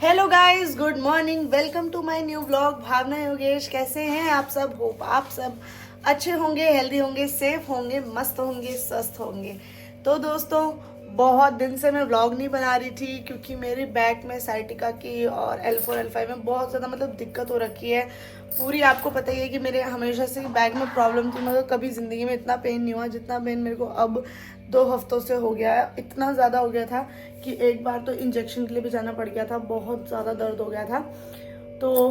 Hello guys, good morning, welcome to my new blog. Bhavna Yogesh, कैसे हैं आप सब? होप आप सब अच्छे होंगे, हेल्दी होंगे, सेफ होंगे, मस्त होंगे, स्वस्थ होंगे। तो दोस्तों, बहुत दिन से मैं व्लॉग नहीं बना रही थी क्योंकि मेरी बैक में साइटिका की और L4 L5 में बहुत ज़्यादा दिक्कत हो रखी है पूरी। आपको पता ही है कि मेरे हमेशा से बैक में प्रॉब्लम थी, मगर कभी ज़िंदगी में इतना पेन नहीं हुआ जितना पेन मेरे को अब 2 हफ्तों से हो गया है। इतना ज़्यादा हो गया था कि एक बार तो इंजेक्शन के लिए भी जाना पड़ गया था, बहुत ज़्यादा दर्द हो गया था। तो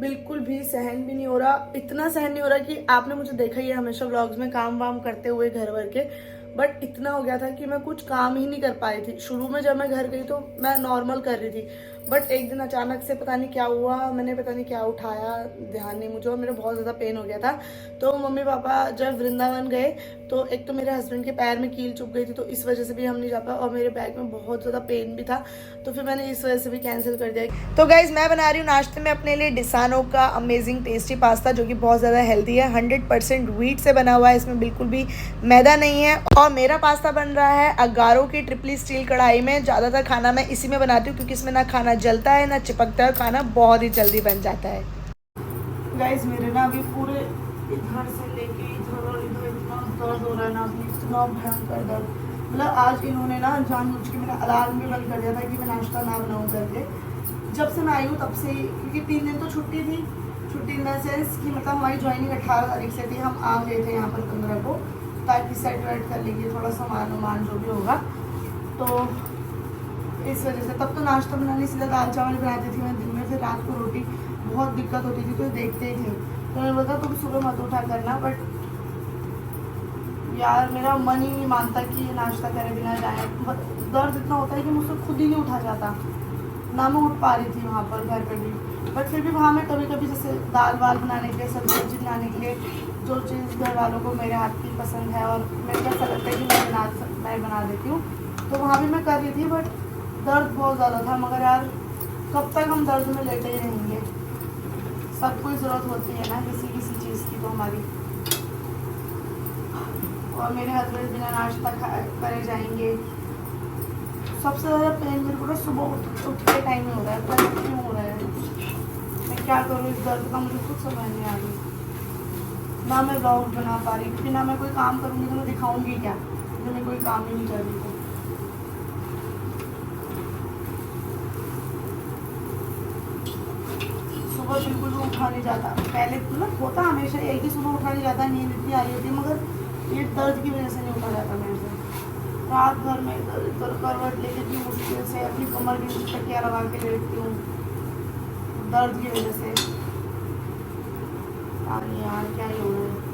बिल्कुल भी सहन भी नहीं हो रहा, इतना सहन नहीं हो रहा कि आपने मुझे देखा ही है हमेशा व्लॉग्स में काम वाम करते हुए घर भर के। बट इतना हो गया था कि मैं कुछ काम ही नहीं कर पाई थी। शुरू में जब मैं घर गई तो मैं नॉर्मल कर रही थी, बट एक दिन अचानक से पता नहीं क्या हुआ, मैंने पता नहीं क्या उठाया, ध्यान नहीं मुझे, और मेरा बहुत ज़्यादा पेन हो गया था। तो मम्मी पापा जब वृंदावन गए तो एक तो मेरे हस्बैंड के पैर में कील चुभ गई थी, तो इस वजह से भी हम नहीं जा पाए, और मेरे बैक में बहुत ज़्यादा पेन भी था, तो फिर मैंने इस वजह से भी कैंसिल कर दिया। तो गाइज, मैं बना रही हूँ नाश्ते में अपने लिए डिसानो का अमेजिंग टेस्टी पास्ता, जो कि बहुत ज़्यादा हेल्दी है। 100% व्हीट से बना हुआ है, इसमें बिल्कुल भी मैदा नहीं है। और मेरा पास्ता बन रहा है अगारो की ट्रिपली स्टील कढ़ाई में। ज़्यादातर खाना मैं इसी में बनाती हूँ क्योंकि इसमें ना खाना जलता है ना चिपकता है, खाना बहुत ही जल्दी बन जाता है। गाइज, मेरे ना अभी पूरे इधर से लेके इधर और इधर इतना दर्द हो रहा है ना, अभी इतना भयंकर दर्द। आज इन्होंने ना जानबूझ के मेरा अलार्म भी बंद कर दिया था कि मैं नाश्ता ना बनाऊँ करके। जब से मैं आई हूँ तब से ही, क्योंकि 3 दिन तो छुट्टी थी। छुट्टी इन द सेंस कि हमारी ज्वाइनिंग 18 तारीख से थी, हम आ गए थे यहाँ पर 15 को, ताकि सेट वेट कर लीजिए थोड़ा सामान वामान जो भी होगा। तो इस वजह से तब तो नाश्ता बनाने सीधा दाल चावल बनाती थी मैं दिन में, फिर रात को रोटी। बहुत दिक्कत होती थी तो देखते ही थे, तो मैंने बोला तुम सुबह मत उठा करना। बट यार मेरा मन ही नहीं मानता कि ये नाश्ता करे बिना जाए। दर्द इतना होता है कि मुझसे खुद ही नहीं उठा जाता, ना मैं उठ पा रही थी वहाँ पर घर पे भी। बट फिर भी वहाँ मैं कभी कभी जैसे दाल वाल बनाने के लिए, सब्जी बनाने के लिए, जो चीज़ घर वालों को मेरे हाथ की पसंद है और मेरे को ऐसा लगता है कि मैं बना देती हूँ, तो वहाँ भी मैं कर रही थी। बट दर्द बहुत ज़्यादा था, मगर यार कब तक हम दर्द में लेटे ही रहेंगे? सबको ज़रूरत होती है ना किसी किसी चीज़ की, तो हमारी। और मेरे हस्बैंड बिना नाश्ता करे जाएंगे। सबसे ज़्यादा पेन मेरे को ना सुबह उठ के टाइम में हो रहा है, पता नहीं क्यों हो रहा है। मैं क्या करूँ इस दर्द का, मुझे कुछ समझ नहीं आ रही। ना मैं व्लॉग बना पा रही, क्योंकि ना मैं कोई काम करूँगी तो मैं दिखाऊँगी क्या, जो मैं कोई काम ही नहीं कर रही हूँ। सुबह बिल्कुल भी उठा नहीं जाता। पहले होता हमेशा यही कि सुबह उठा नहीं जाता, नींद इतनी आ रही होती, मगर ये दर्द की वजह से नहीं उठा जाता मेरे से। रात भर में इधर करवट लेके इतनी मुश्किल से अपनी कमर भी तकिया लगा के लेटती हूँ, दर्द की वजह से। यार क्या ही हो रहा है।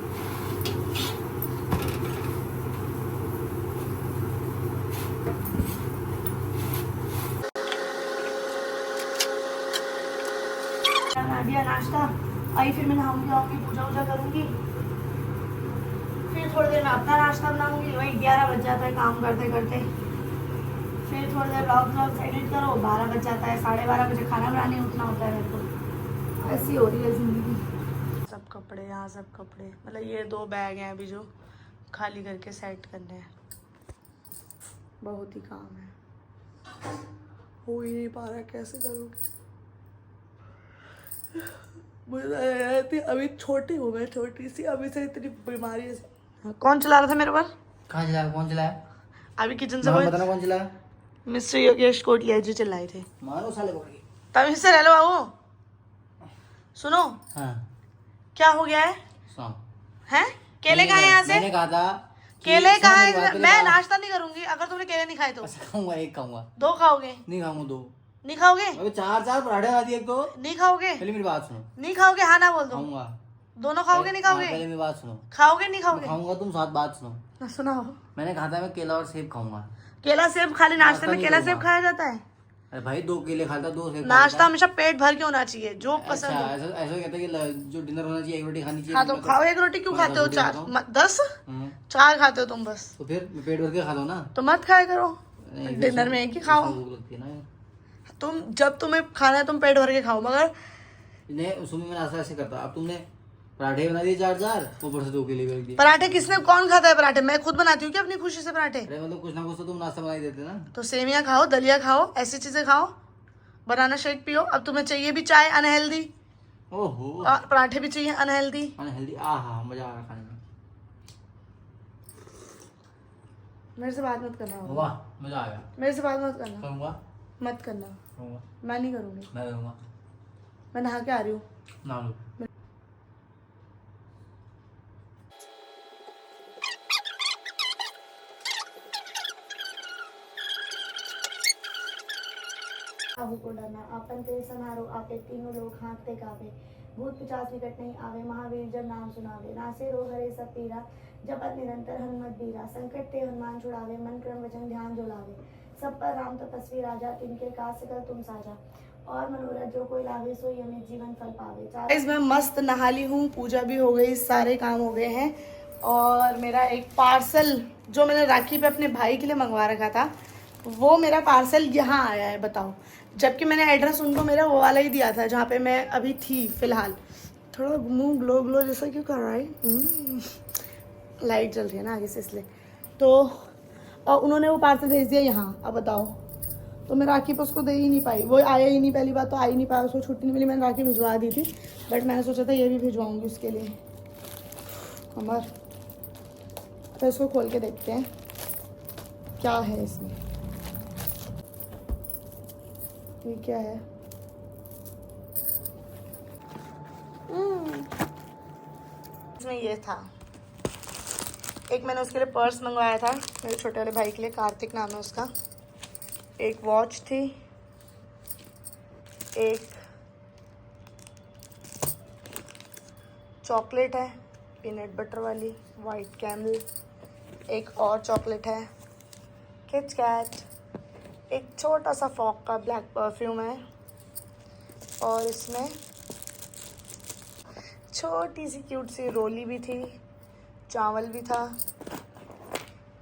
बना दिया नाश्ता, आई फिर मैं नहाऊंगी, आऊँगी, पूजा वूजा करूँगी, फिर थोड़ी देर में अपना नाश्ता बनाऊंगी। वही 11 बज जाता है काम करते करते। फिर थोड़ी देर ब्लॉग एडिट करो, 12 बज जाता है, 12:30 बजे खाना बनाने उठना होता है मेरे को। ऐसी हो रही है जिंदगी। सब कपड़े यहाँ, सब कपड़े, ये 2 बैग हैं अभी जो खाली करके सेट करने हैं। बहुत ही काम है, हो ही नहीं पा रहा, कैसे करूँगी? मुझे अभी छोटी हूँ मैं, छोटी सी, अभी से इतनी बीमारी है। कौन चला रहा था मेरे पर? कहाँ चलाया? कौन चलाया? अभी किचन से नाम बताना, कौन चलाया? मिस्टर योगेश कोटिया जी चिल्लाए थे। मारो साले को। तभी से रह लो बाबू। सुनो, हाँ क्या हो गया है? सुनाओ। हैं? केले कहाँ हैं यहाँ से? मैंने कहा था कि केले कहाँ मेरी बात हैं? पहले मैं बात- नाश्ता नहीं करूंगी अगर तुमने केले नहीं खाए तो। अच्छा, खाऊंगा, एक खाऊंगा। 2 खाओगे? नहीं खाऊंगा, 2 नहीं खाओगे? अबे 4 पराठे खा दिए, एक तो। नहीं खाओगे? पहले मेरी बात सुनो। नहीं खाओगे? हाँ ना बोल दो। खाऊंगा। दोनों खाओगे? नहीं हाँ, खाओगे? पहले मेरी बात सुनो। खाओगे नहीं खाओगे? खाऊंगा, तुम साथ बात सुनो। सुनाओ। मैंने कहा था मैं केला और सेब खाऊंगा। केला सेब खाली नाश्ते में नहीं केला सेब करूंगा। खाया जाता है? अरे भाई, 2 केले खाता, 2 सेब नाश्ता हमेशा पेट भर के होना चाहिए, जो अच्छा, पसंद हो। ऐसा ऐसा कहते हैं कि जो डिनर होना चाहिए 1 रोटी खानी चाहिए। हाँ तो खाओ 1 रोटी, क्यों मैं खाते हो 10 रोटी 4? खाता हूँ। 10? हाँ। 4 खाते हो तुम बस। तो फिर मैं पेट भर के खा लो ना। तो मत खाया करो, नहीं, डिनर में एक ही खाओ। भूख लगती है ना यार। तुम जब तुम्हें खाना है तुम पेट भर के खाओ, मगर नहीं, सुनो, मैं नाश्ता ऐसे करता। अब तुमने पराठे बना दिए 4 ऊपर से 2 केले भी रख दिए। पराठे किसने, कौन खाता है पराठे? मैं खुद बनाती हूँ क्या अपनी खुशी से पराठे? अरे मतलब कुछ ना कुछ तो तुम नाश्ता बना ही देते ना। तो सेवियां खाओ, दलिया खाओ, ऐसी चीजें खाओ, बनाना शेक पियो। अब तुम्हें चाहिए भी चाय अनहेल्दी, ओहो और पराठे भी चाहिए अनहेल्दी। अनहेल्दी, आहा मजा आ रहा खाने में। मेरे से बात मत करना, वाह मजा आ गया। मेरे से बात मत करना, करूँगा मत करना, करूँगा मैं नहीं करूँगी। मैं करूँगा मैं नहा के आ रही हूँ। ना लो। आहू को डरना आपन तेरे समारोह आपे तीनों लोग हाँकते कावे, भूत पिचास निकट नहीं आवे, महावीर जब नाम सुनावे, नासे रोग हरे सब पीरा, जपत निरंतर हनुमत बीरा, संकट ते हनुमान छुड़ावे, मन क्रम वचन ध्यान जो लावे, सब पर राम तपस्वी राजा, तिनके काज सकल तुम साजा, और मनोरथ जो कोई लावे सोई अमित जीवन फल पावे। मैं मस्त नहा ली हूँ, पूजा भी हो गई, सारे काम हो गए हैं, और मेरा एक पार्सल जो मैंने राखी पे अपने भाई के लिए मंगवा रखा था, वो मेरा पार्सल यहाँ आया है। बताओ, जबकि मैंने एड्रेस उनको मेरा वो वाला ही दिया था जहाँ पे मैं अभी थी फिलहाल। थोड़ा मुंह ग्लो ग्लो जैसा क्यों कर रहा है? लाइट जल रही है ना आगे से, इसलिए। तो और उन्होंने वो पार्सल भेज दिया यहाँ। अब बताओ, तो मैं राखी पे उसको दे ही नहीं पाई, वो आया ही नहीं, पहली बात तो आ ही नहीं पाया, उसको छुट्टी नहीं मिली, मैंने राखी भिजवा दी थी, बट मैंने सोचा था ये भी भिजवाऊँगी उसके लिए। अमर, तो इसको खोल के देखते हैं क्या है इसमें। ये क्या है? इसमें ये था, एक मैंने उसके लिए पर्स मंगवाया था, मेरे छोटे वाले भाई के लिए, कार्तिक नाम है उसका। एक वॉच थी, एक चॉकलेट है पीनट बटर वाली वाइट कैमल, एक और चॉकलेट है किट कैट, एक छोटा सा फॉक का ब्लैक परफ्यूम है, और इसमें छोटी सी क्यूट सी रोली भी थी, चावल भी था,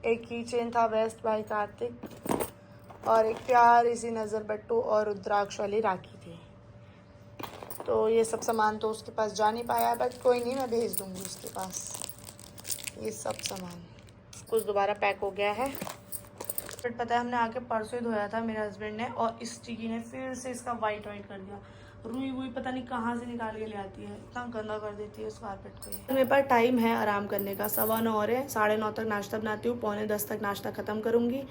एक की चेन था वेस्ट बाय कार्तिक, और एक प्यारी सी नज़र बट्टू और रुद्राक्ष वाली राखी थी। तो ये सब सामान तो उसके पास जा नहीं पाया, बट कोई नहीं, मैं भेज दूँगी उसके पास ये सब सामान। कुछ दोबारा पैक हो गया है, बट पता है हमने आके परसों ही धोया था मेरे हस्बैंड ने, और इस चिकी ने फिर से इसका वाइट कर दिया। रुई वुई पता नहीं कहाँ से निकाल के ले आती है, इतना गंदा कर देती है उस कारपेट को। ये मेरे पास टाइम है आराम करने का, 9:15 हो रहे हैं, 9:30 तक नाश्ता बनाती हूँ, 9:45 तक नाश्ता ख़त्म करूँगी,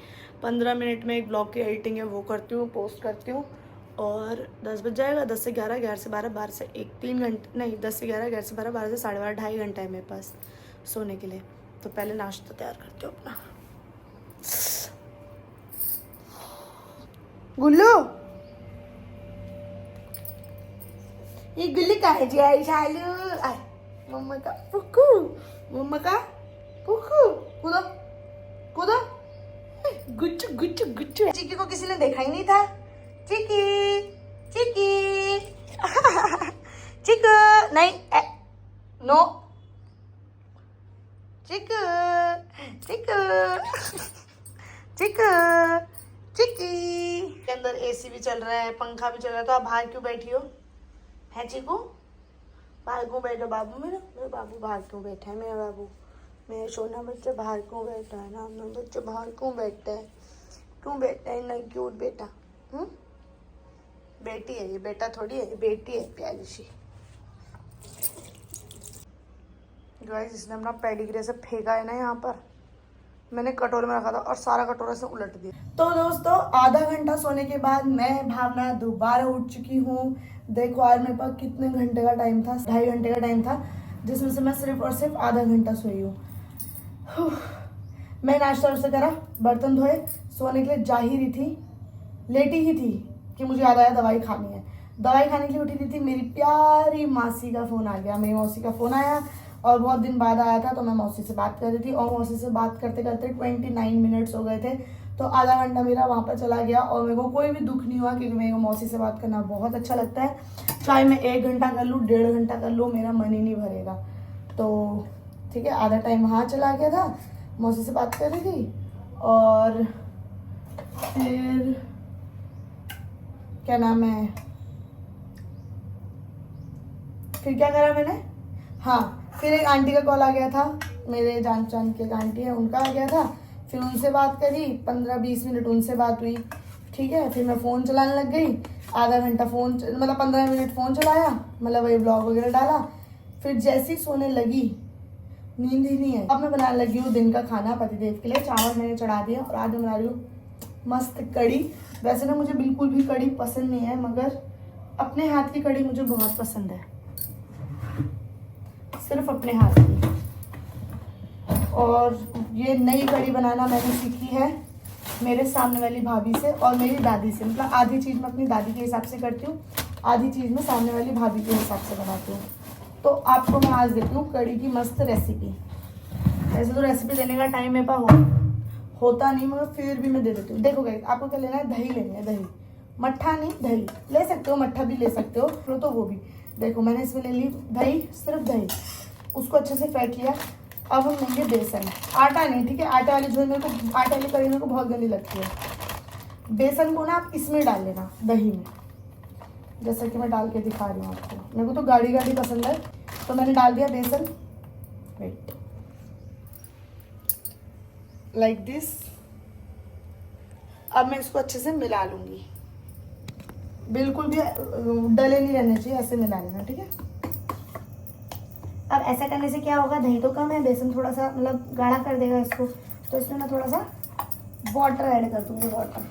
15 मिनट में एक ब्लॉग की एडिटिंग है वो करती हूँ, पोस्ट करती हूँ, और 10 बज जाएगा। 10 से 11, 11 से 12, 12 से 1, 3 घंटे नहीं, 10 से 11, 11 से 12, 12 से 12:30, 2.5 घंटा है मेरे पास सोने के लिए। तो पहले नाश्ता तैयार करती हूँ अपना। गुल्लू, ये गुल्ली का है जी? आई शालू, आई मम्मा का पुक्कू, मम्मा का पुक्कू, कूदो कूदो, गुच्चू गुच्चू गुच्चू। चिक्की को किसी ने देखा ही नहीं था। चिक्की चिक्की चिक्कू नहीं, नो चिक्कू चिक्कू चिक्कू चिक्की। के अंदर एसी भी चल रहा है, पंखा भी चल रहा है, तो आप बाहर क्यों बैठी हो? है चिकू, बाहर क्यों बैठे बाबू? मेरा बाबू बाहर क्यों बैठा है? मेरा बाबू, मेरा सोना बच्चा बाहर क्यों बैठा है? ना अपना बच्चा बाहर क्यों बैठता है? क्यों बैठता है ना क्यूट बेटा? बेटी है ये, बेटा थोड़ी है, बेटी है प्यारी सी। गाइस, इसने अपना पेडिग्री से फेंका है ना यहाँ पर, मैंने कटोरे में रखा था और सारा कटोरा से उलट दिया। तो दोस्तों, आधा घंटा सोने के बाद मैं भावना दोबारा उठ चुकी हूँ। देखो आज मेरे पास कितने घंटे का टाइम था, 2.5 घंटे का टाइम था, जिसमें से मैं सिर्फ और सिर्फ आधा घंटा सोई हूँ। मैं नाश्ता वाश्ता करा, बर्तन धोए, सोने के लिए जा ही रही थी, लेटी ही थी कि मुझे याद आया दवाई खानी है। दवाई खाने के लिए उठी थी, मेरी प्यारी मासी का फ़ोन आ गया। मेरी मौसी का फ़ोन आया और बहुत दिन बाद आया था, तो मैं मौसी से बात कर रही थी, और मौसी से बात करते करते 29 मिनट्स हो गए थे। तो आधा घंटा मेरा वहाँ पर चला गया, और मेरे को कोई भी दुख नहीं हुआ, क्योंकि मेरे को मौसी से बात करना बहुत अच्छा लगता है। चाहे मैं 1 घंटा कर लूँ, 1.5 घंटा कर लूँ, मेरा मन ही नहीं भरेगा। तो ठीक है, आधा टाइम वहाँ चला गया था, मौसी से बात कर रही थी, और फिर क्या नाम है, फिर क्या करा मैंने, हाँ, फिर एक आंटी का कॉल आ गया था, मेरे जान के एक आंटी है उनका आ गया था। फिर उनसे बात करी, 15-20 मिनट उनसे बात हुई, ठीक है। फिर मैं फ़ोन चलाने लग गई, आधा घंटा फ़ोन मतलब 15 मिनट फ़ोन चलाया, मतलब वही ब्लॉग वगैरह डाला। फिर जैसे ही सोने लगी, नींद ही नहीं है। अब मैं बनाने लगी हूँ दिन का खाना पतिदेव के लिए। चावल मैंने चढ़ा दिया और आज मैं बना रही हूँ मस्त कड़ी। वैसे ना मुझे बिल्कुल भी कड़ी पसंद नहीं है, मगर अपने हाथ की कड़ी मुझे बहुत पसंद है, सिर्फ अपने हाथ की। और ये नई कड़ी बनाना मैंने सीखी है मेरे सामने वाली भाभी से और मेरी दादी से। मतलब आधी चीज़ मैं अपनी दादी के हिसाब से करती हूँ, आधी चीज़ मैं सामने वाली भाभी के हिसाब से बनाती हूँ। तो आपको मैं आज देती हूँ कड़ी की मस्त रेसिपी। ऐसे तो रेसिपी देने का टाइम मेरे पास होता नहीं, मगर फिर भी मैं दे देती हूँ। देखो गाइस, आपको क्या लेना है, दही लेनी है, दही, मट्ठा नहीं, दही ले सकते हो, मट्ठा भी ले सकते हो, तो वो भी। देखो मैंने इसमें ले ली दही, सिर्फ दही, उसको अच्छे से फेंट लिया। अब हम लेंगे बेसन, आटा नहीं, ठीक है। आटे वाली जो मेरे को, आटे वाली कड़ी मेरे को बहुत गंदी लगती है। बेसन को ना आप इसमें डाल लेना, दही में, जैसा कि मैं डाल के दिखा रही हूँ आपको। मेरे को तो गाढ़ी गाढ़ी पसंद है, तो मैंने डाल दिया बेसन, वेट, लाइक दिस। अब मैं इसको अच्छे से मिला लूंगी, बिल्कुल भी डले नहीं रहने चाहिए, ऐसे मिला लेना, ठीक है। अब ऐसा करने से क्या होगा, दही तो कम है, बेसन थोड़ा सा मतलब गाढ़ा कर देगा इसको, तो इसमें मैं थोड़ा सा वाटर ऐड कर दूंगी, वाटर।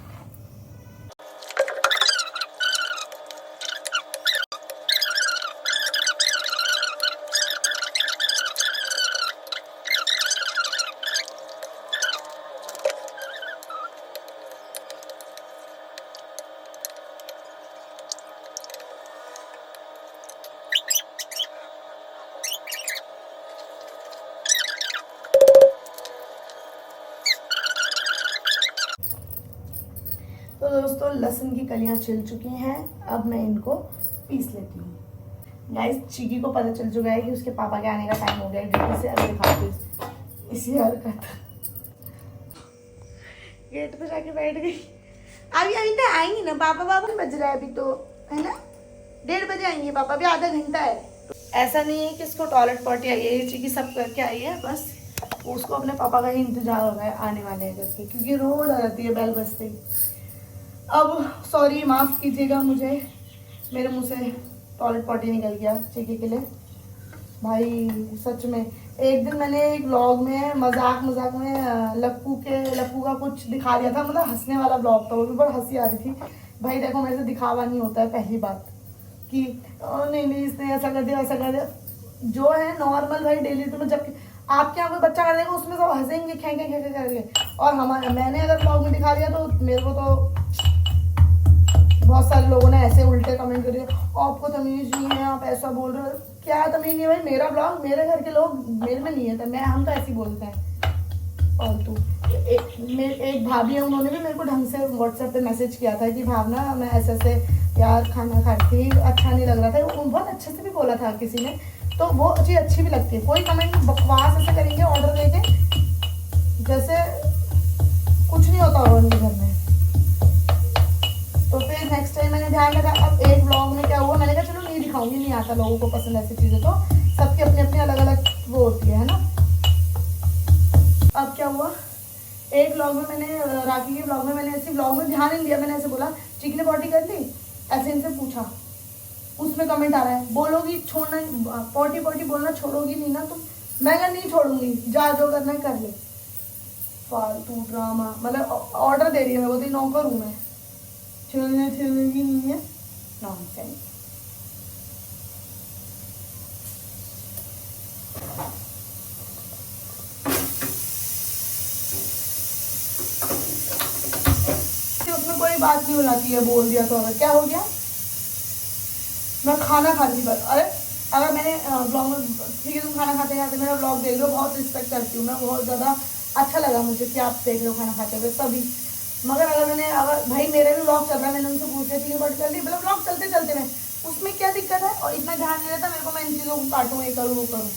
तो दोस्तों लहसुन की कलियां छिल चुकी हैं, अब मैं इनको पीस लेती हूँ। गाइस, चीकी को पता चल चुका है कि उसके पापा के आने का टाइम हो गया है ड्यूटी से। अब दिखाती इसी हरकत, गेट पे जाके बैठ गई। अभी अभी तो आएंगी ना पापा, बाबा बज रहा है अभी तो, है ना, 1:30 बजे आएंगे पापा, अभी आधा घंटा है। ऐसा नहीं है कि इसको टॉयलेट पॉटी आई है, ये चीकी सब करके आई है, बस उसको अपने पापा का ही इंतजार हो रहा है आने वाले हैं करके, क्योंकि रोज आ जाती है बेल बजते ही। अब सॉरी, माफ़ कीजिएगा मुझे, मेरे मुंह से टॉयलेट पॉटी निकल गया चीकी के लिए। भाई सच में, एक दिन मैंने एक व्लॉग में मजाक में लप्पू का कुछ दिखा दिया था, मतलब हंसने वाला व्लॉग था, वो भी बहुत हंसी आ रही थी। भाई देखो, मेरे से दिखावा नहीं होता है, पहली बात कि नहीं नहीं इसने ऐसा कर दिया वैसा कर दिया, जो है नॉर्मल भाई डेली। तो जब आपके यहाँ कोई बच्चा कर देगा उसमें सब हंसेंगे, खेंगे करके, और मैंने अगर व्लॉग में दिखा दिया तो मेरे को तो बहुत सारे लोगों ने ऐसे उल्टे कमेंट कर दिए, आपको तमीज नहीं है, आप ऐसा बोल रहे हो। क्या तमीज नहीं है भाई, मेरा ब्लॉग, मेरे घर के लोग, मेरे में नहीं है, तो हम तो ऐसे ही बोलते हैं फालतू। एक भाभी है, उन्होंने भी मेरे को ढंग से व्हाट्सएप पे मैसेज किया था कि भावना मैं ऐसे ऐसे यार खाना खा रही थी, अच्छा नहीं लग रहा था, वो बहुत अच्छे से भी बोला था किसी ने, तो वो चीज़ अच्छी भी लगती है। कोई कमेंट बकवास ऐसे करेंगे ऑर्डर लेके, जैसे कुछ नहीं होता होगा उनके घर में। तो फिर नेक्स्ट टाइम मैंने ध्यान रखा। अब एक व्लॉग में क्या हुआ, मैंने कहा चलो नहीं दिखाऊंगी, नहीं आता लोगों को पसंद ऐसी चीज़ें, तो सबकी अपनी अपनी अलग अलग वो होती है ना। अब क्या हुआ, एक व्लॉग में मैंने, राखी के व्लॉग में मैंने ऐसे व्लॉग में ध्यान नहीं दिया, मैंने ऐसे बोला चिकन ने पॉटी कर ली, ऐसे इनसे पूछा, उसमें कमेंट आ रहा है बोलोगी छोड़ना, पॉटी बोलना छोड़ोगी नहीं ना तुम। मैं कहा नहीं छोड़ूंगी, जा जो करना है कर ले। फालतू ड्रामा, मतलब ऑर्डर दे रही है, मैं बोलती नौकर हूँ मैं, छोड़ूंगी नहीं है, नॉनसेंस। उसमें कोई बात नहीं हो जाती है, बोल दिया तो अगर क्या हो गया, मैं खाना खा रही बस। अरे अगर मैंने ब्लॉग में, ठीक है तुम खाना खाते खाते मेरा ब्लॉग देख लो, बहुत रिस्पेक्ट करती हूँ मैं, बहुत ज़्यादा अच्छा लगा मुझे कि आप देख रहे हो खाना खाते हुए तभी। मगर अगर भाई मेरा भी ब्लॉग चल रहा है, मैंने उनसे पूछ लिया ठीक है बट कर ली, मतलब ब्लॉग चलते चलते में उसमें क्या दिक्कत है, और इतना ध्यान नहीं रहता मेरे को, मैं इन चीज़ों को काटूँ, ये करूँ वो करूँ।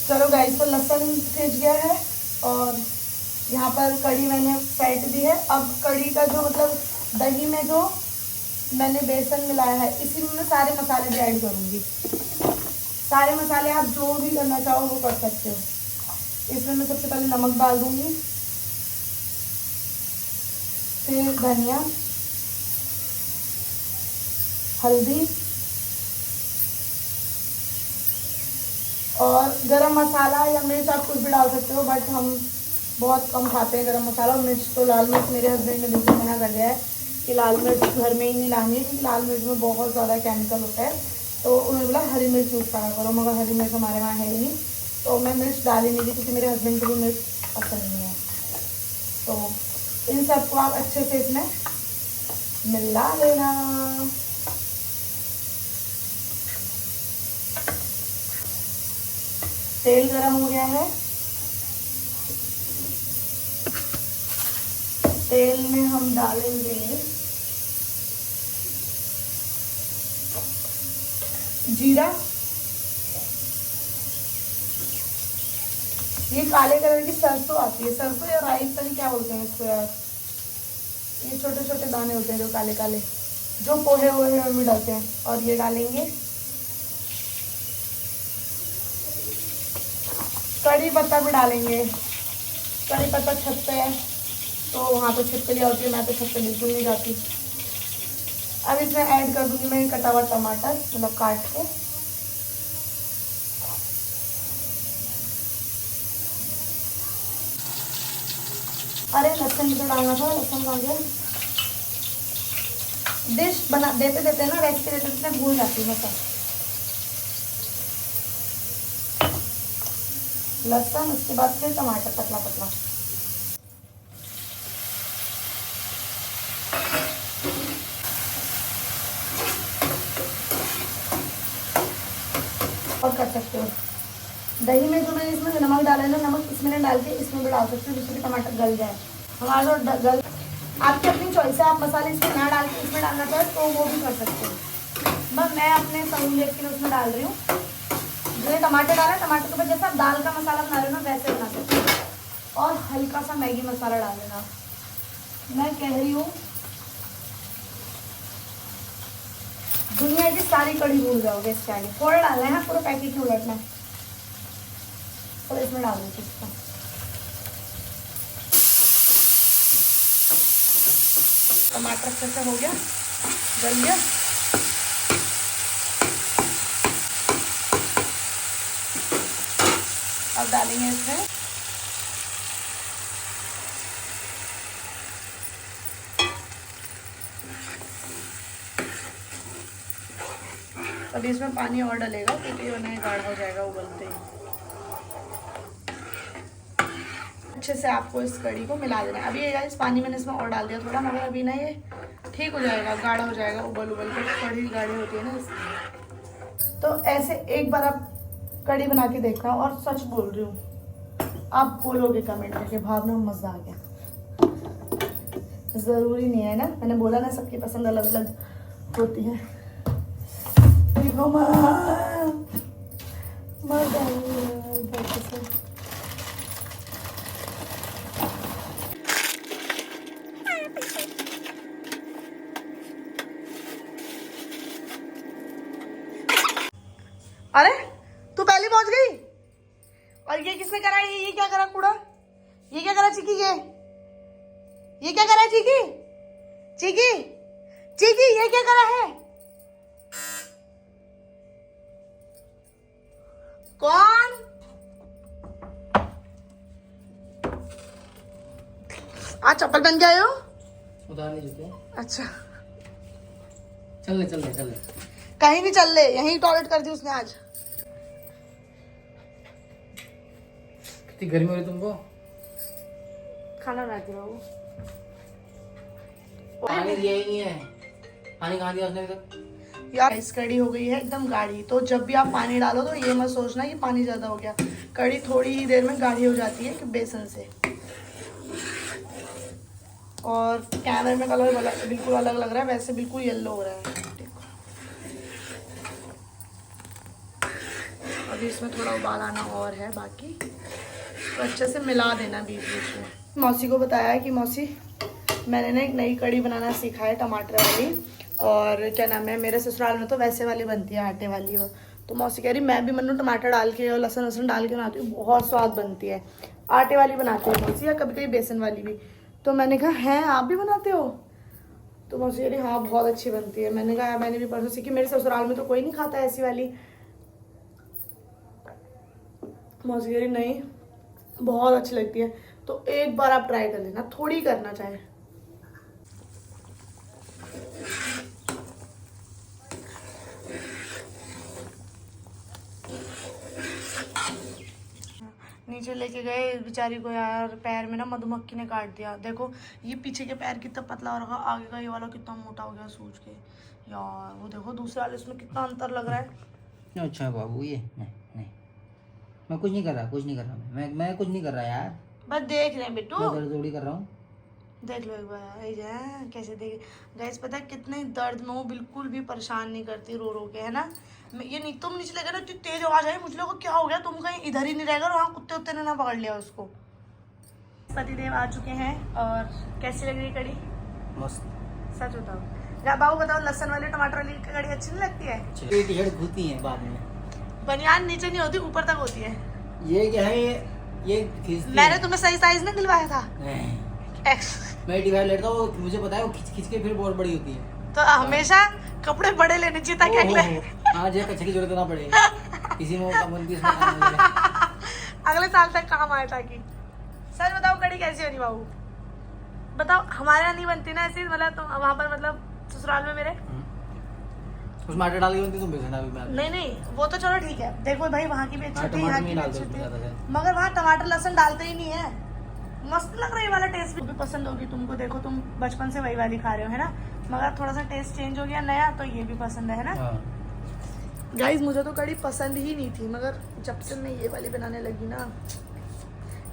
चलो गाइस, तो लहसुन खिंच गया है और यहाँ पर कड़ी मैंने फेंट दी है। अब कड़ी का जो मतलब दही में जो मैंने बेसन मिलाया है, इसी में मैं सारे मसाले भी ऐड करूँगी। सारे मसाले आप जो भी करना चाहो वो कर सकते हो। इसमें मैं सबसे पहले नमक डाल दूँगी, फिर धनिया, हल्दी और गरम मसाला या मिर्च आप कुछ भी डाल सकते हो, बट हम बहुत कम खाते हैं गरम मसाला। मिर्च तो लाल मिर्च मेरे हस्बैंड ने बिल्कुल मना कर दिया है कि लाल मिर्च घर में ही नहीं लानी है, क्योंकि लाल मिर्च में बहुत ज़्यादा केमिकल होता है। तो उन्होंने बोला हरी मिर्च यूज़ करा करो, मगर हरी मिर्च हमारे वहाँ है ही नहीं, तो मैं मिर्च डाल ही नहीं थी, क्योंकि मेरे हस्बैंड को भी मिर्च पसंद नहीं है। तो इन सबको आप अच्छे से इसमें मिला लेना। तेल गरम हो गया है, तेल में हम डालेंगे जीरा। ये काले कलर की सरसों आती है, सरसों या राई, पता नहीं क्या बोलते हैं इसको यार। ये छोटे छोटे दाने होते हैं जो काले काले, जो पोहे वोहे में भी डालते हैं। और ये डालेंगे कड़ी पत्ता भी डालेंगे। कड़ी पत्ता छत पे है तो वहाँ तो छिपकलियाँ होती है, मैं तो छत पे बिल्कुल नहीं जाती। अब इसमें ऐड कर दूंगी मैं कटा हुआ टमाटर, मतलब काट के। अरे लहसुन भी तो डालना था, लहसुन डाल दिया। डिश बना देते देते ना, रेसिपी देते देते भूल जाती है सब। लहसुन, उसके बाद फिर टमाटर पतला पतला। और कर सकते हो दही में जो मैंने इसमें नमक डाला है ना, नमक इसमें डाल के इसमें भी डाल सकते हो, जिससे कि टमाटर गल जाए। हमारा जो गल, आपकी अपनी चॉइस है, आप मसाले इसमें ना डाल के इसमें डालना चाहे तो वो भी कर सकते हो। बस मैं अपने सहूलियत के लिए उसमें डाल रही हूँ। जो टमाटर डाला, टमाटर के ऊपर जैसा आप दाल का मसाला बना रहे हो ना, वैसे बना सकते हो। और हल्का सा मैगी मसाला डाल देना। मैं कह रही हूँ दुनिया की सारी कड़ी भूल जाओगे इसके आगे। थोड़ा डालना है, पूरा पैकेट ही उलटना है। तो इसमें डाल देती इसका। टमाटर अच्छे से हो गया, गल गया। अब डालेंगे इसमें अभी इसमें पानी और डलेगा, क्योंकि वरना गाढ़ा हो जाएगा उबलते ही। अच्छे से आपको इस कड़ी को मिला देना है। अभी ये इस पानी मैंने इसमें और डाल दिया थोड़ा, मगर अभी ना ये ठीक हो जाएगा, गाढ़ा हो जाएगा। उबल उबल के कड़ी गाढ़ी होती है ना इसलिए। तो ऐसे एक बार आप कड़ी बना के देखना। और सच बोल रही हूँ, आप बोलोगे कमेंट करके भावना मजा आ गया। जरूरी नहीं है ना, मैंने बोला ना सबकी पसंद अलग अलग होती है। देखो अरे तू पहले पहुंच गई। और ये किसने करा? ये क्या करा कूड़ा? ये क्या करा चिकी? ये क्या करा चिकी? चिकी चिकी ये क्या करा है? कौन? आज चप्पल पहन के आए हो? उतार नहीं चुके। अच्छा चल ले चल ले चल ले। कहीं नहीं चल ले, यहीं टॉयलेट कर दी उसने आज। कितनी गर्मी हो रही तुमको? खाना बना के रहो। पानी दिया ही नहीं है। पानी कहाँ दिया उसने अभी तक? यार इस कड़ी हो गई है एकदम गाढ़ी। तो जब भी आप पानी डालो तो ये मत सोचना कि पानी ज्यादा हो गया। कड़ी थोड़ी ही देर में गाढ़ी हो जाती है कि बेसन से। और कैमरे में कलर बिल्कुल अलग लग रहा है, वैसे बिल्कुल येलो हो रहा है। देखो अभी इसमें थोड़ा उबाल आना और है बाकी, तो अच्छे से मिला देना बीच बीच में। मौसी को बताया कि मौसी मैंने ना एक नई कड़ी बनाना सीखा है टमाटर वाली, और क्या नाम है, मेरे ससुराल में तो वैसे वाली बनती है, आटे वाली वो। तो मौसी कह रही मैं भी मन्नू टमाटर डाल के और लहसुन वसुन डाल के बनाती हूँ, बहुत स्वाद बनती है। आटे वाली बनाती है मौसी, या कभी कभी बेसन वाली भी। तो मैंने कहा हैं आप भी बनाते हो? तो मौसी कह रही हाँ बहुत अच्छी बनती है। मैंने कहा मैंने भी परसों सीखी, मेरे ससुराल में तो कोई नहीं खाता ऐसी वाली। मौसी कह रही नहीं बहुत अच्छी लगती है, तो एक बार आप ट्राई कर लेना, थोड़ी करना चाहे। नीचे लेके गए बेचारी को यार, पैर में ना मधुमक्खी ने काट दिया। देखो ये पीछे के पैर कितना पतला हो रखा, आगे का ये वाला कितना मोटा हो गया सूज के यार। वो देखो दूसरे वाले उसमें कितना अंतर लग रहा है। अच्छा बाबू ये नहीं, मैं कुछ नहीं कर रहा, कुछ नहीं कर रहा, मैं कुछ नहीं कर रहा यार, बस देख रहे हैं बिट्टू, मैं दर्द थोड़ी कर रहा हूँ। देख लो एक बार कैसे देख। गैस पता है कितने दर्द में वो बिल्कुल भी परेशान नहीं करती रो रो के, है ना। ये नहीं तुम नीचे लगे ना, इतनी तेज आवाज आई, मुझे लगा क्या हो गया, तुम कहीं इधर ही नहीं रहेगा, वहाँ कुत्ते उत्ते ने ना पकड़ लिया उसको। पतिदेव आ चुके हैं, और कैसी लग रही कड़ी? मस्त। सच बताओ या बाबू बताओ, लहसुन वाली टमाटर वाली कड़ी अच्छी नहीं लगती है? ये टी शर्ट खुलती है बाद में, बनियान नीचे नहीं होती ऊपर तक होती है। ये क्या है, ये मैंने तुम्हें सही साइज नहीं दिलवाया था? मैं डिवाइड लेता हूँ, मुझे पता है वो खिंच खिंच के फिर बहुत बड़ी होती है। तो हमेशा कपड़े बड़े लेने चाहिए ताकि अगले हाँ जो कच्चे की जरूरत ना पड़े किसी में अगले साल तक काम आए। ताकि सच बताओ कड़ी कैसी होनी बाबू बताओ? हमारे यहाँ नहीं बनती ना ऐसी, मतलब तुम वहाँ पर मतलब ससुराल में मेरे उसमें आटा डाल के बनती, तुम बेसन डाल के। नहीं वो तो चलो ठीक है, देखो भाई वहाँ की भी अच्छी होती है, यहाँ की भी अच्छी होती है, है। मगर वहाँ टमाटर लहसुन डालते ही नहीं है। मस्त लग रहा है वाला टेस्ट भी पसंद होगी तुमको। देखो तुम बचपन से वही वाली खा रहे हो, है ना, मगर थोड़ा सा टेस्ट चेंज हो गया नया, तो ये भी पसंद है ना। गाइस मुझे तो कड़ी पसंद ही नहीं थी, मगर जब से मैं ये वाली बनाने लगी ना,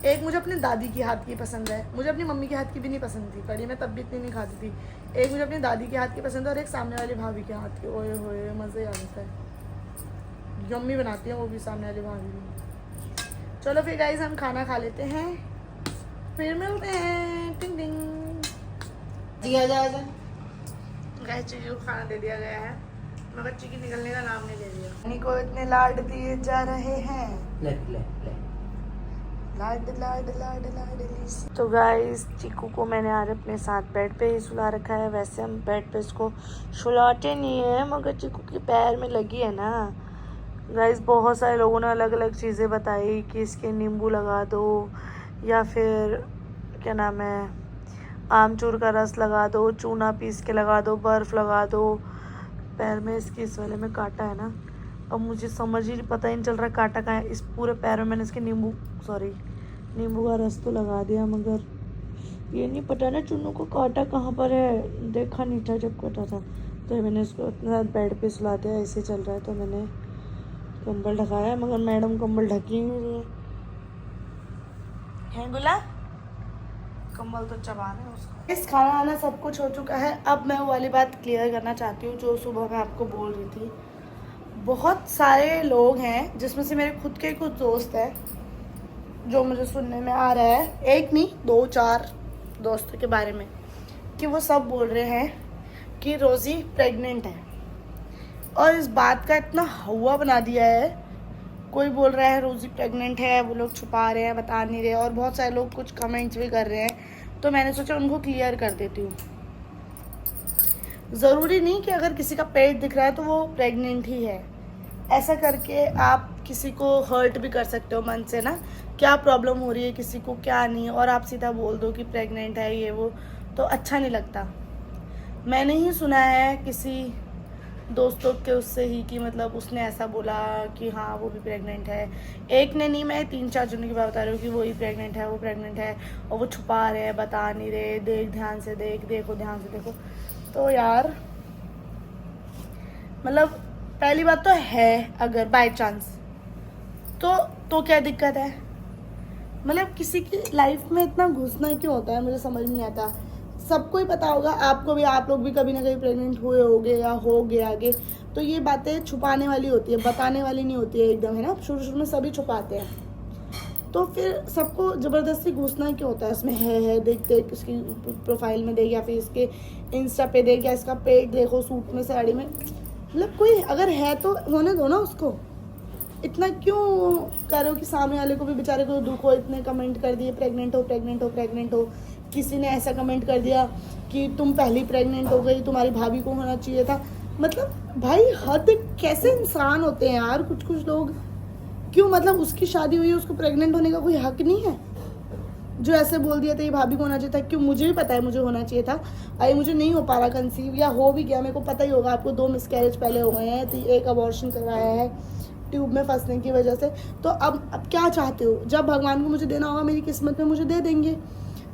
एक मुझे अपनी दादी की हाथ की पसंद है, मुझे अपनी मम्मी के हाथ की भी नहीं पसंद थी कड़ी, मैं तब भी इतनी नहीं खाती थी। एक मुझे अपनी दादी के हाथ की पसंद है, और एक सामने वाली भाभी के हाथ की, ओए होए मज़े आ जाता है, यम्मी बनाती है वो भी सामने वाली भाभी भी। चलो फिर गाइस हम खाना खा लेते हैं, फिर मिलते हैं। टिंग टिंग गाइस चिकी को खाना दे दिया गया है, मगर चिकी निकलने का नाम नहीं ले रही है। रानी को इतने लाड दिए जा रहे हैं, ले ले ले। लाड लाड लाड लाड। तो गाइस चिकू को मैंने आज अपने साथ बेड पे ही सुला रखा है। वैसे हम बेड पे इसको सुलाते नहीं है, मगर चिकू के पैर में लगी है ना। गाइस बहुत सारे लोगों ने अलग अलग चीज़ें बताई कि इसके नींबू लगा दो, या फिर क्या नाम है आमचूर का रस लगा दो, चूना पीस के लगा दो, बर्फ़ लगा दो पैर में। इसके इस वाले में कांटा है ना, अब मुझे समझ ही पता ही नहीं चल रहा कांटा कहाँ है। इस पूरे पैर में मैंने इसके नींबू का रस तो लगा दिया, मगर ये नहीं पता ना चुन्नू को कांटा कहाँ पर है, देखा नहीं था जब काटा था। तो मैंने इसको इतना बेड पे सुला दिया, ऐसे चल रहा है, तो मैंने कंबल ढकाया, मगर मैडम कंबल ढकी नहीं रही है गुला, कंबल तो चबा रहे हैं उसको। इस खाना आना सब कुछ हो चुका है। अब मैं वो वाली बात क्लियर करना चाहती हूँ जो सुबह मैं आपको बोल रही थी। बहुत सारे लोग हैं जिसमें से मेरे खुद के कुछ दोस्त हैं, जो मुझे सुनने में आ रहा है, एक नहीं 2-4 दोस्तों के बारे में, कि वो सब बोल रहे हैं कि रोज़ी प्रेग्नेंट है, और इस बात का इतना हवा बना दिया है। कोई बोल रहा है रोज़ी प्रेग्नेंट है, वो लोग छुपा रहे हैं, बता नहीं रहे, और बहुत सारे लोग कुछ कमेंट्स भी कर रहे हैं। तो मैंने सोचा उनको क्लियर कर देती हूँ। ज़रूरी नहीं कि अगर किसी का पेट दिख रहा है तो वो प्रेग्नेंट ही है। ऐसा करके आप किसी को हर्ट भी कर सकते हो मन से ना, क्या प्रॉब्लम हो रही है किसी को क्या नहीं, और आप सीधा बोल दो कि प्रेग्नेंट है ये वो, तो अच्छा नहीं लगता। मैंने ही सुना है किसी दोस्तों के उससे ही कि मतलब उसने ऐसा बोला कि हाँ वो भी प्रेग्नेंट है। एक ने नहीं, मैं 3-4 जनों की बात बता रही हूँ कि वो ही प्रेग्नेंट है, वो प्रेग्नेंट है, और वो छुपा रहे हैं, बता नहीं रहे, देख ध्यान से देखो ध्यान से देखो। तो यार मतलब पहली बात तो है, अगर बाय चांस तो क्या दिक्कत है? मतलब किसी की लाइफ में इतना घुसना क्यों होता है, मुझे समझ नहीं आता। सबको ही पता होगा, आपको भी, आप लोग भी कभी ना कभी प्रेग्नेंट हुए होगे या होगे आगे। तो ये बातें छुपाने वाली होती है, बताने वाली नहीं होती है एकदम, है ना। शुरू में सभी छुपाते हैं। तो फिर सबको ज़बरदस्ती घुसना क्यों होता है इसमें? है देख देख, उसकी प्रोफाइल में देख, या फिर इसके इंस्टा पे देख, या इसका पेट देखो सूट में साड़ी में। मतलब कोई अगर है तो होने दो ना उसको, इतना क्यों करो कि सामने वाले को भी बेचारे को दुख हो। इतने कमेंट कर दिए प्रेग्नेंट हो प्रेग्नेंट हो प्रेग्नेंट हो। किसी ने ऐसा कमेंट कर दिया कि तुम पहली प्रेग्नेंट हो गई, तुम्हारी भाभी को होना चाहिए था। मतलब भाई हद, कैसे इंसान होते हैं यार कुछ कुछ लोग। क्यों, मतलब उसकी शादी हुई है, उसको प्रेग्नेंट होने का कोई हक नहीं है? जो ऐसे बोल दिया था ये भाभी को होना चाहिए था। क्यों, मुझे भी पता है मुझे होना चाहिए था, अरे मुझे नहीं हो पा रहा कंसीव, या हो भी गया, मेरे को पता ही होगा। आपको 2 मिसकैरेज पहले हो गए हैं, तो 1 अबॉर्शन करवाया है ट्यूब में फंसने की वजह से। तो अब क्या चाहते हो? जब भगवान को मुझे देना होगा, मेरी किस्मत में मुझे दे देंगे।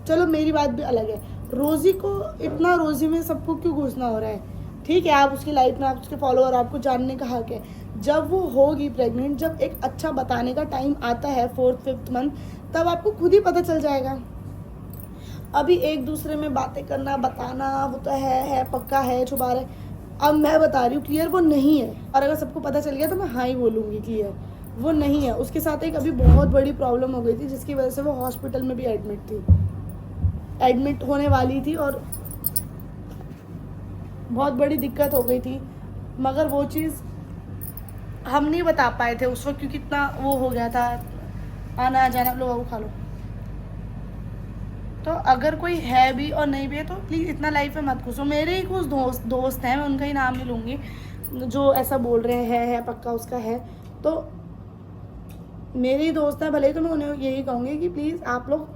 चलो मेरी बात भी अलग है। रोज़ी को इतना, रोज़ी में सबको क्यों घुसना हो रहा है? ठीक है, आप उसकी लाइफ में, आप उसके फॉलोअर, आपको जानने का हक है। जब वो होगी प्रेग्नेंट, जब एक अच्छा बताने का टाइम आता है 4th-5th मंथ, तब आपको खुद ही पता चल जाएगा। अभी एक दूसरे में बातें करना, बताना, वो तो है पक्का है, छुपा रहे। अब मैं बता रही हूँ क्लियर वो नहीं है। और अगर सबको पता चल गया तो मैं हाँ ही बोलूँगी क्लियर वो नहीं है। उसके साथ एक अभी बहुत बड़ी प्रॉब्लम हो गई थी, जिसकी वजह से वो हॉस्पिटल में भी एडमिट होने वाली थी, और बहुत बड़ी दिक्कत हो गई थी। मगर वो चीज़ हम नहीं बता पाए थे उस वक्त, क्योंकि इतना वो हो गया था, आना जाना। लो वो खा लो। तो अगर कोई है भी और नहीं भी है तो प्लीज़ इतना लाइफ में मत घुसो। मेरे ही कुछ दोस्त हैं, मैं उनका ही नाम नहीं लूँगी, जो ऐसा बोल रहे हैं पक्का उसका है। तो मेरे ही दोस्त हैं, भले ही, तो मैं उन्हें यही कहूँगी कि प्लीज़ आप लोग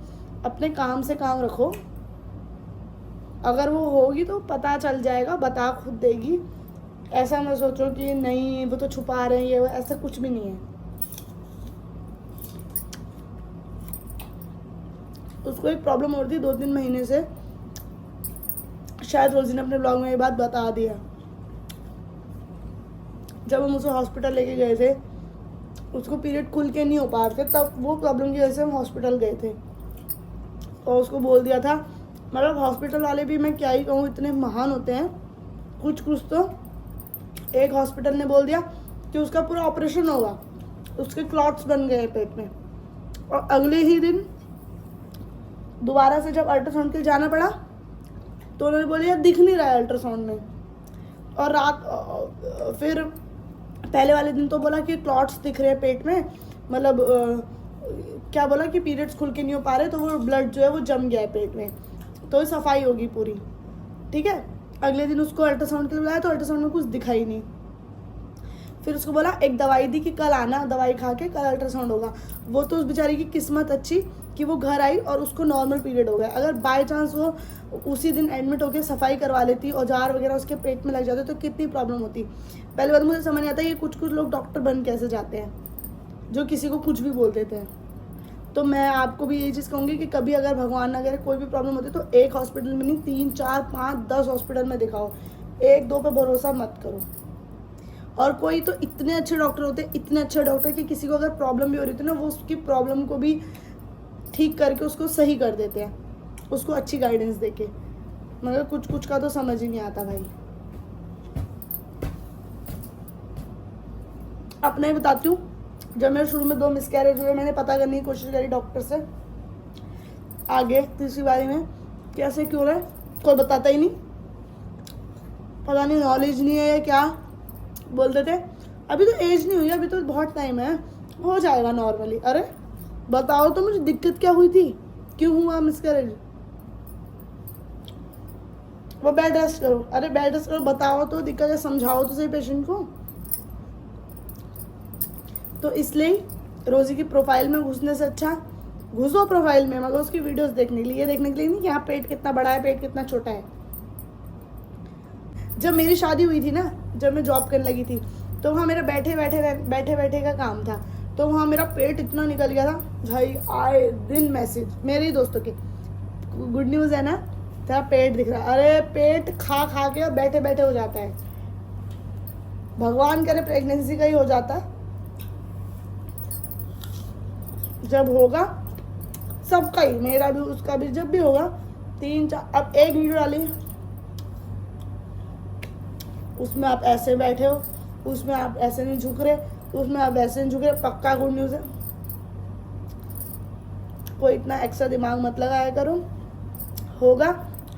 अपने काम से काम रखो। अगर वो होगी तो पता चल जाएगा, बता खुद देगी। ऐसा मत सोचो कि नहीं वो तो छुपा रहे हैं, ये ऐसा कुछ भी नहीं है। उसको एक प्रॉब्लम हो रही थी 2-3 महीने से, शायद रोजी ने अपने ब्लॉग में ये बात बता दिया। जब हम उसे हॉस्पिटल लेके गए थे, उसको पीरियड खुल के नहीं हो पा रहे थे, तब वो प्रॉब्लम की वजह से हम हॉस्पिटल गए थे। और उसको बोल दिया था, मतलब हॉस्पिटल वाले भी, मैं क्या ही कहूँ, इतने महान होते हैं कुछ तो। एक हॉस्पिटल ने बोल दिया कि उसका पूरा ऑपरेशन होगा, उसके क्लॉट्स बन गए पेट में। और अगले ही दिन दोबारा से जब अल्ट्रासाउंड के लिए जाना पड़ा, तो उन्होंने बोला यार दिख नहीं रहा है अल्ट्रासाउंड में। और रात फिर पहले वाले दिन तो बोला कि क्लॉट्स दिख रहे हैं पेट में, मतलब क्या बोला कि पीरियड्स खुल के नहीं हो पा रहे, तो वो ब्लड जो है वो जम गया है पेट में, तो सफाई होगी पूरी। ठीक है, अगले दिन उसको अल्ट्रासाउंड के लिए बुलाया, तो अल्ट्रासाउंड में कुछ दिखा ही नहीं। फिर उसको बोला, एक दवाई दी कि कल आना, दवाई खा के कल अल्ट्रासाउंड होगा। वो तो उस बेचारी की किस्मत अच्छी कि वो घर आई और उसको नॉर्मल पीरियड हो गया। अगर बाय चांस वो उसी दिन एडमिट होकर सफाई करवा लेती, औजार वगैरह उसके पेट में लग जाते, तो कितनी प्रॉब्लम होती। पहले बात मुझे समझ नहीं आता ये कुछ लोग डॉक्टर बन कैसे जाते हैं, जो किसी को कुछ भी बोल देते हैं। तो मैं आपको भी यही चीज़ कहूँगी कि कभी अगर भगवान ना करे कोई भी प्रॉब्लम होती है, तो एक हॉस्पिटल में नहीं, 3, 4, 5, 10 हॉस्पिटल में दिखाओ। 1-2 पे भरोसा मत करो। और कोई तो इतने अच्छे डॉक्टर होते हैं, इतने अच्छे डॉक्टर, कि किसी को अगर प्रॉब्लम भी हो रही थी ना, वो उसकी प्रॉब्लम को भी ठीक करके उसको सही कर देते हैं, उसको अच्छी गाइडेंस देके। मगर कुछ का तो समझ ही नहीं आता भाई। अपना ही बताती हूँ, जब मेरे शुरू में 2 मिसकैरेज हुए, मैंने पता करने की कोशिश करी डॉक्टर से, आगे तीसरी बारी में कैसे क्यों रहा है, कोई बताता ही नहीं। पता नहीं नॉलेज नहीं है या क्या, बोलते थे अभी तो एज नहीं हुई, अभी तो बहुत टाइम है, हो जाएगा नॉर्मली। अरे बताओ तो मुझे दिक्कत क्या हुई थी, क्यों हुआ मिसकैरेज? वो बेड रेस्ट करो, अरे बेड रेस्ट करो, बताओ तो दिक्कत है, समझाओ तो सही पेशेंट को। तो इसलिए रोजी की प्रोफाइल में घुसने से अच्छा घुसो प्रोफाइल में, मगर उसकी वीडियोस देखने के लिए, ये देखने के लिए नहीं कि यहाँ पेट कितना बड़ा है, पेट कितना छोटा है। जब मेरी शादी हुई थी ना, जब मैं जॉब करने लगी थी, तो वहाँ मेरा बैठे बैठे का काम था। तो वहाँ मेरा पेट इतना निकल गया था भाई, आए दिन मैसेज मेरे ही दोस्तों के, गुड न्यूज़ है ना, तेरा पेट दिख रहा है। अरे पेट खा के और बैठे बैठे हो जाता है, भगवान करे प्रेगनेंसी का ही हो जाता। जब होगा सबका ही, मेरा भी उसका भी, जब भी होगा 3-4, अब एक वीडियो डाली, उसमें आप ऐसे बैठे हो, उसमें आप ऐसे नहीं झुक रहे, उसमें आप ऐसे नहीं झुक रहे, पक्का गुड न्यूज़ है। कोई इतना एक्स्ट्रा दिमाग मत लगाया करो, होगा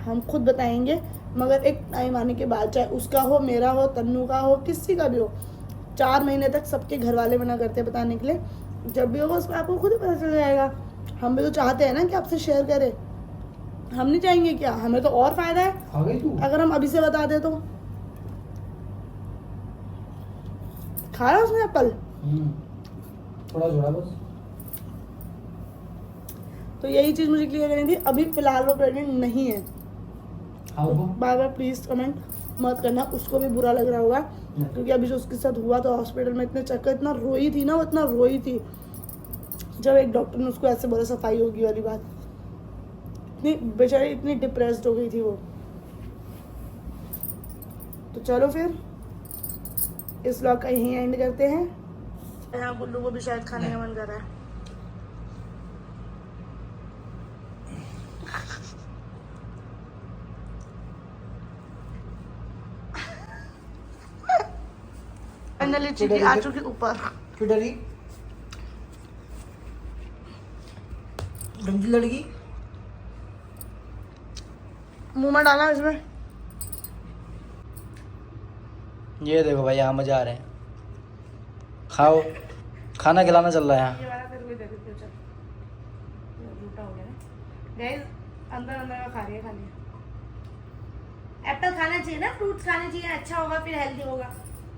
हम खुद बताएंगे, मगर एक टाइम आने के बाद, चाहे उसका हो, मेरा हो, तन्नू का हो, किसी का भी हो, 4 महीने तक सबके घर वाले मना करते हैं बताने के लिए, जब भी होगा उसमें आपको खुद ही पता चल जाएगा। हम भी तो चाहते हैं ना कि आपसे शेयर करें, हम नहीं चाहेंगे क्या? हमें तो और फायदा है अगर हम अभी से बता दें तो। खाया उसने एप्पल? थोड़ा बस। तो यही चीज मुझे क्लियर करनी थी। अभी फिलहाल वो प्रेग्नेंट नहीं है। बार बार प्लीज कमेंट मत करना, उसको भी बुरा लग रहा होगा, क्योंकि अभी जो उसके साथ हुआ तो हॉस्पिटल में इतने चक्कर, इतना रोई थी ना वो, इतना रोई थी जब एक डॉक्टर ने उसको ऐसे बोला सफाई होगी वाली बात। इतनी बेचारी इतनी डिप्रेस्ड हो गई थी वो। तो चलो फिर इस व्लॉग का यहीं एंड करते हैं। यहाँ गुल्लू को भी शायद खाने का मन कर रहा है। फाइनली चिकी आ चुकी ऊपर। क्यों डरी गंजी लड़की? मुंह में डाला इसमें। ये देखो भाई, यहाँ मजा आ रहे हैं, खाओ, खाना खिलाना चल रहा है यहाँ। ये वाला फिर कोई दे देते हो, चल झूठा हो गया ना गाइस। अंदर अंदर का खा रही है खाली। एप्पल खाना चाहिए ना, फ्रूट्स खाने चाहिए, अच्छा होगा, फिर हेल्दी होगा।